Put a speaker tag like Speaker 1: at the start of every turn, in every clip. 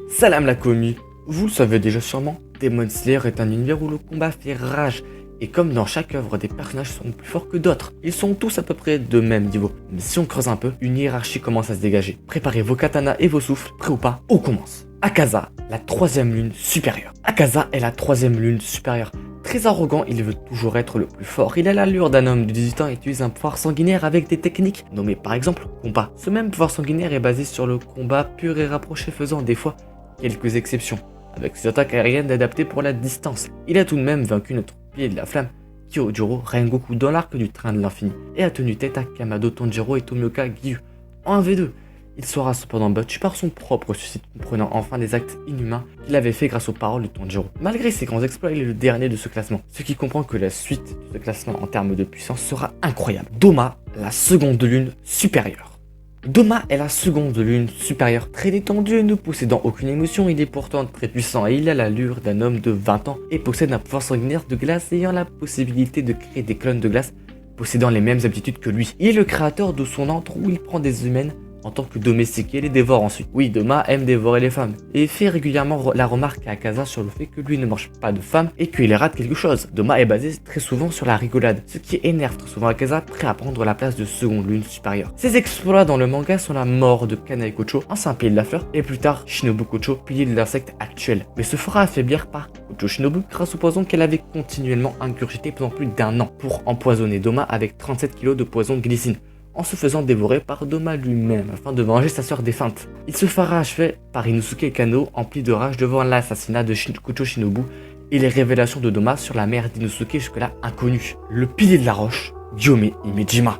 Speaker 1: Salam la commu. Vous le savez déjà sûrement, Demon Slayer est un univers où le combat fait rage. Et comme dans chaque œuvre, des personnages sont plus forts que d'autres. Ils sont tous à peu près de même niveau. Mais si on creuse un peu, une hiérarchie commence à se dégager. Préparez vos katanas et vos souffles, prêts ou pas, on commence. Akaza, la troisième lune supérieure. Akaza est la troisième lune supérieure. Très arrogant, il veut toujours être le plus fort. Il a l'allure d'un homme de 18 ans et utilise un pouvoir sanguinaire avec des techniques nommées par exemple combat. Ce même pouvoir sanguinaire est basé sur le combat pur et rapproché, faisant des fois quelques exceptions, avec ses attaques aériennes adaptées pour la distance. Il a tout de même vaincu notre pilier de la flamme, Kyojuro Rengoku dans l'arc du train de l'infini, et a tenu tête à Kamado Tanjiro et Tomioka Gyu en 1v2. Il sera cependant battu par son propre suicide, comprenant enfin des actes inhumains qu'il avait fait grâce aux paroles de Tanjiro. Malgré ses grands exploits, il est le dernier de ce classement, ce qui comprend que la suite de ce classement en termes de puissance sera incroyable. Doma, la seconde lune supérieure. Doma est la seconde lune supérieure, très détendu et ne possédant aucune émotion, il est pourtant très puissant et il a l'allure d'un homme de 20 ans et possède un pouvoir sanguinaire de glace ayant la possibilité de créer des clones de glace possédant les mêmes aptitudes que lui. Il est le créateur de son antre où il prend des humaines en tant que domestique et les dévore ensuite. Oui, Doma aime dévorer les femmes et fait régulièrement la remarque à Akaza sur le fait que lui ne mange pas de femmes et qu'il rate quelque chose. Doma est basé très souvent sur la rigolade, ce qui énerve très souvent Akaza, prêt à prendre la place de seconde lune supérieure. Ses exploits dans le manga sont la mort de Kanai Kocho, ancien pilier de la fleur, et plus tard Shinobu Kocho, pilier de l'insecte actuel, mais se fera affaiblir par Kocho Shinobu grâce au poison qu'elle avait continuellement ingurgité pendant plus d'un an pour empoisonner Doma avec 37 kg de poison glycine, en se faisant dévorer par Doma lui-même afin de venger sa sœur défunte. Il se fera achever par Inosuke Kano, empli de rage devant l'assassinat de Kocho Shinobu et les révélations de Doma sur la mère d'Inosuke jusque-là inconnue. Le pilier de la roche, Gyome Imejima.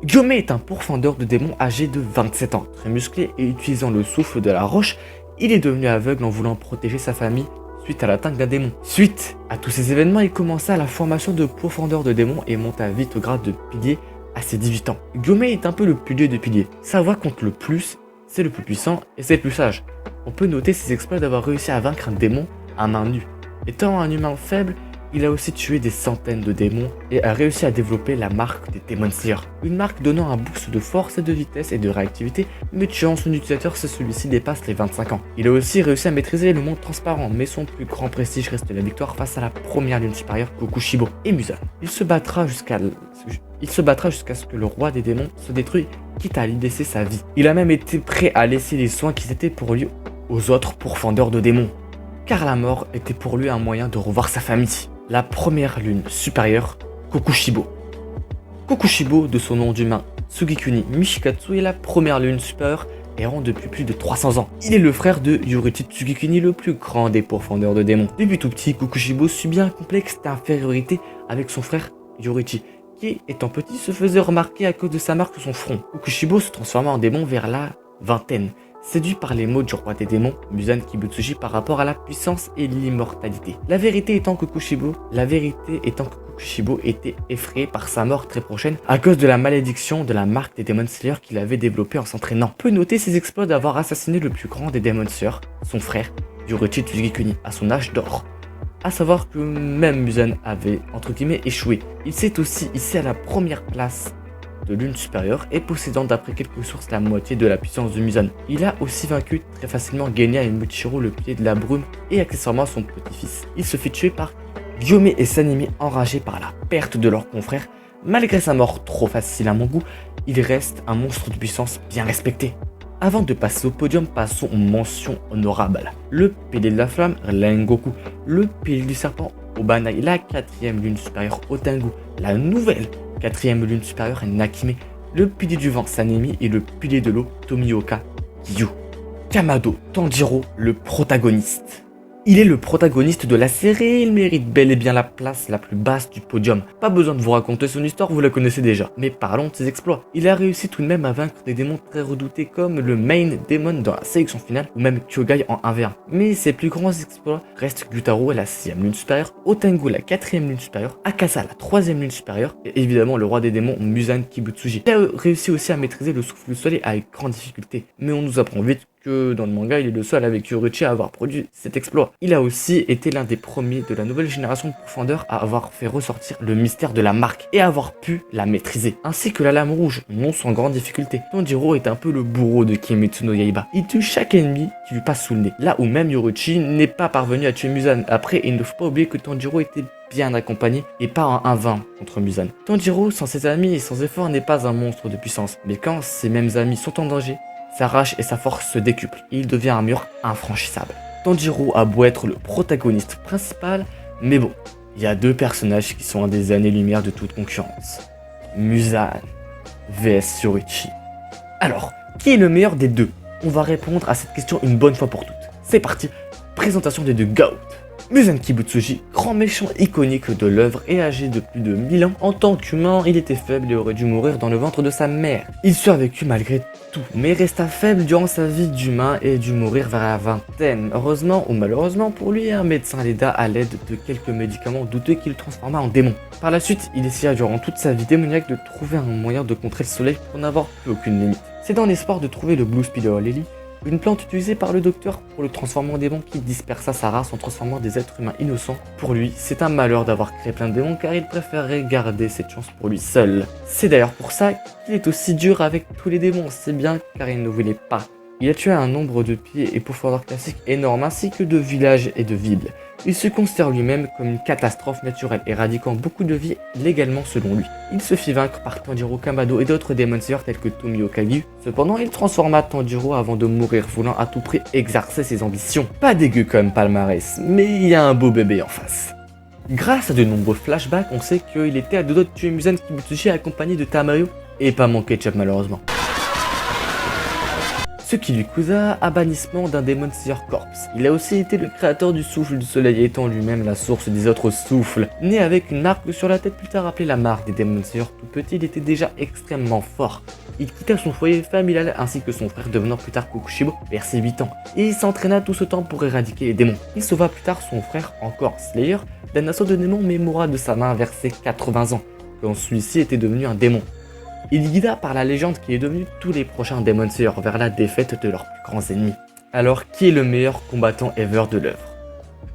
Speaker 1: Gyome est un pourfendeur de démons âgé de 27 ans, très musclé et utilisant le souffle de la roche, il est devenu aveugle en voulant protéger sa famille suite à l'attaque d'un démon. Suite à tous ces événements, il commença la formation de pourfendeur de démons et monta vite au grade de pilier à ses 18 ans. Gyome est un peu le pilier de pilier. Sa voix compte le plus, c'est le plus puissant et c'est le plus sage. On peut noter ses exploits d'avoir réussi à vaincre un démon à main nue. Étant un humain faible, il a aussi tué des centaines de démons et a réussi à développer la marque des Demon Slayer. Une marque donnant un boost de force et de vitesse et de réactivité, mais tuant son utilisateur si celui-ci dépasse les 25 ans. Il a aussi réussi à maîtriser le monde transparent, mais son plus grand prestige reste la victoire face à la première lune supérieure, Kokushibo et Muzan. Il se battra jusqu'à ce que le roi des démons se détruise, quitte à lui laisser sa vie. Il a même été prêt à laisser les soins qui étaient pour lui aux autres pourfendeurs de démons, car la mort était pour lui un moyen de revoir sa famille. La première lune supérieure, Kokushibo. Kokushibo, de son nom d'humain Sugikuni Mishikatsu, est la première lune supérieure errant depuis plus de 300 ans. Il est le frère de Yorichi Tsugikuni, le plus grand des pourfendeurs de démons. Depuis tout petit, Kokushibo subit un complexe d'infériorité avec son frère Yorichi, qui, étant petit, se faisait remarquer à cause de sa marque sur son front. Kokushibo se transforma en démon vers la vingtaine, séduit par les mots du roi des démons, Muzan Kibutsuji, par rapport à la puissance et l'immortalité. La vérité étant que Kokushibo était effrayé par sa mort très prochaine à cause de la malédiction de la marque des Demon Slayer qu'il avait développée en s'entraînant. On peut noter ses exploits d'avoir assassiné le plus grand des Demon Slayer, son frère, Yorichi Tsugikuni, à son âge d'or. A savoir que même Muzan avait, entre guillemets, échoué. Il s'est aussi hissé à la première place de lune supérieure et possédant d'après quelques sources la moitié de la puissance de Muzan. Il a aussi vaincu très facilement Genya et Muichiro, le pied de la brume, et accessoirement son petit-fils. Il se fit tuer par Gyome et Sanemi, enragés par la perte de leur confrère. Malgré sa mort trop facile à mon goût, il reste un monstre de puissance bien respecté. Avant de passer au podium, passons aux mentions honorables. Le pilier de la flamme, Rengoku. Le pilier du serpent, Obanai. La quatrième lune supérieure, Otengu. La nouvelle quatrième lune supérieure, Nakime. Le pilier du vent, Sanemi. Et le pilier de l'eau, Tomioka Gyu. Kamado Tanjiro, le protagoniste. Il est le protagoniste de la série, il mérite bel et bien la place la plus basse du podium. Pas besoin de vous raconter son histoire, vous la connaissez déjà. Mais parlons de ses exploits. Il a réussi tout de même à vaincre des démons très redoutés comme le Main Demon dans la sélection finale ou même Kyogai en 1v1. Mais ses plus grands exploits restent Gyutaro et la 6ème lune supérieure, Otengu la 4ème lune supérieure, Akaza la 3ème lune supérieure et évidemment le roi des démons Muzan Kibutsuji. Il a réussi aussi à maîtriser le souffle du soleil avec grande difficulté. Mais on nous apprend vite que dans le manga, il est le seul avec Yoruichi à avoir produit cet exploit. Il a aussi été l'un des premiers de la nouvelle génération de profondeur à avoir fait ressortir le mystère de la marque et à avoir pu la maîtriser, ainsi que la lame rouge, non sans grande difficulté. Tanjiro est un peu le bourreau de Kimetsu no Yaiba. Il tue chaque ennemi qui lui passe sous le nez, là où même Yoruichi n'est pas parvenu à tuer Muzan. Après, il ne faut pas oublier que Tanjiro était bien accompagné et pas en 1-20 contre Muzan. Tanjiro, sans ses amis et sans effort, n'est pas un monstre de puissance, mais quand ses mêmes amis sont en danger, sa rage et sa force se décuplent et il devient un mur infranchissable. Tanjiro a beau être le protagoniste principal, mais bon, il y a deux personnages qui sont à des années-lumière de toute concurrence. Muzan vs Yoruichi. Alors, qui est le meilleur des deux? On va répondre à cette question une bonne fois pour toutes. C'est parti, présentation des deux GOAT. Muzan Kibutsuji, grand méchant iconique de l'œuvre et âgé de plus de 1000 ans, en tant qu'humain, il était faible et aurait dû mourir dans le ventre de sa mère. Il survécut malgré tout, mais resta faible durant sa vie d'humain et dut mourir vers la vingtaine. Heureusement ou malheureusement pour lui, un médecin l'aida à l'aide de quelques médicaments douteux qui le transforma en démon. Par la suite, il essaya durant toute sa vie démoniaque de trouver un moyen de contrer le soleil pour n'avoir plus aucune limite. C'est dans l'espoir de trouver le Blue Spider Lily, une plante utilisée par le docteur pour le transformer en démon qui dispersa sa race en transformant des êtres humains innocents. Pour lui, c'est un malheur d'avoir créé plein de démons car il préférerait garder cette chance pour lui seul. C'est d'ailleurs pour ça qu'il est aussi dur avec tous les démons, c'est bien car il ne voulait pas. Il a tué un nombre de pieds et profondeurs classiques énormes ainsi que de villages et de villes. Il se considère lui-même comme une catastrophe naturelle, éradiquant beaucoup de vies légalement selon lui. Il se fit vaincre par Tanjiro Kamado et d'autres Demon Slayers tels que Tomio Kagyu. Cependant, il transforma Tanjiro avant de mourir, voulant à tout prix exercer ses ambitions. Pas dégueu comme palmarès, mais il y a un beau bébé en face. Grâce à de nombreux flashbacks, on sait qu'il était à deux doigts de tuer Muzan Kibutsuji accompagné de Tamayo, et pas mon ketchup malheureusement. Ce qui lui causa un bannissement d'un Demon Slayer Corps. Il a aussi été le créateur du souffle du soleil, étant lui-même la source des autres souffles. Né avec une marque sur la tête, plus tard appelée la marque des Demon Slayers, tout petit, il était déjà extrêmement fort. Il quitta son foyer familial ainsi que son frère, devenant plus tard Kokushibo vers ses 8 ans, et il s'entraîna tout ce temps pour éradiquer les démons. Il sauva plus tard son frère, encore Slayer, d'un assaut de démons mais mourra de sa main vers ses 80 ans, quand celui-ci était devenu un démon. Il guida par la légende qui est devenue tous les prochains Demon Slayers vers la défaite de leurs plus grands ennemis. Alors qui est le meilleur combattant ever de l'œuvre?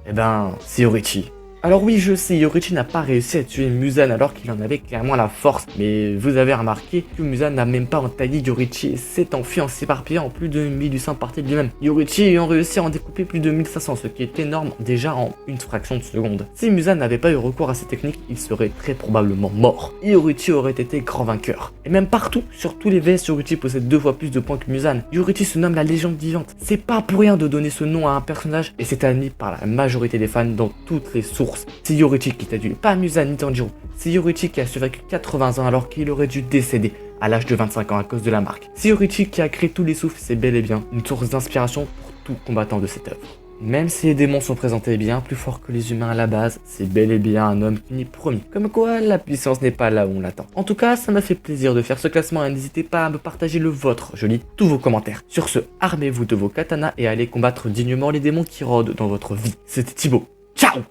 Speaker 1: Eh ben, c'est Yoruichi. Alors oui, je sais, Yoruichi n'a pas réussi à tuer Muzan alors qu'il en avait clairement la force, mais vous avez remarqué que Muzan n'a même pas entaillé Yoruichi et s'est enfui en s'éparpillant en plus de 1800 parties de lui-même. Yoruichi ayant réussi à en découper plus de 1500, ce qui est énorme déjà en une fraction de seconde. Si Muzan n'avait pas eu recours à ces techniques, il serait très probablement mort. Yoruichi aurait été grand vainqueur. Et même partout, sur tous les VS, Yoruichi possède 2 fois plus de points que Muzan. Yoruichi se nomme la légende vivante. C'est pas pour rien de donner ce nom à un personnage et c'est admis par la majorité des fans dans toutes les sources. C'est Yoruichi qui t'a tué, pas Muzan ni Tanjiro. C'est Yoruichi qui a survécu 80 ans alors qu'il aurait dû décéder à l'âge de 25 ans à cause de la marque. C'est Yoruichi qui a créé tous les souffles, c'est bel et bien une source d'inspiration pour tout combattant de cette œuvre. Même si les démons sont présentés bien plus forts que les humains à la base, c'est bel et bien un homme qui n'y promis. Comme quoi, la puissance n'est pas là où on l'attend. En tout cas, ça m'a fait plaisir de faire ce classement et n'hésitez pas à me partager le vôtre, je lis tous vos commentaires. Sur ce, armez-vous de vos katanas et allez combattre dignement les démons qui rôdent dans votre vie. C'était Thibaut, ciao!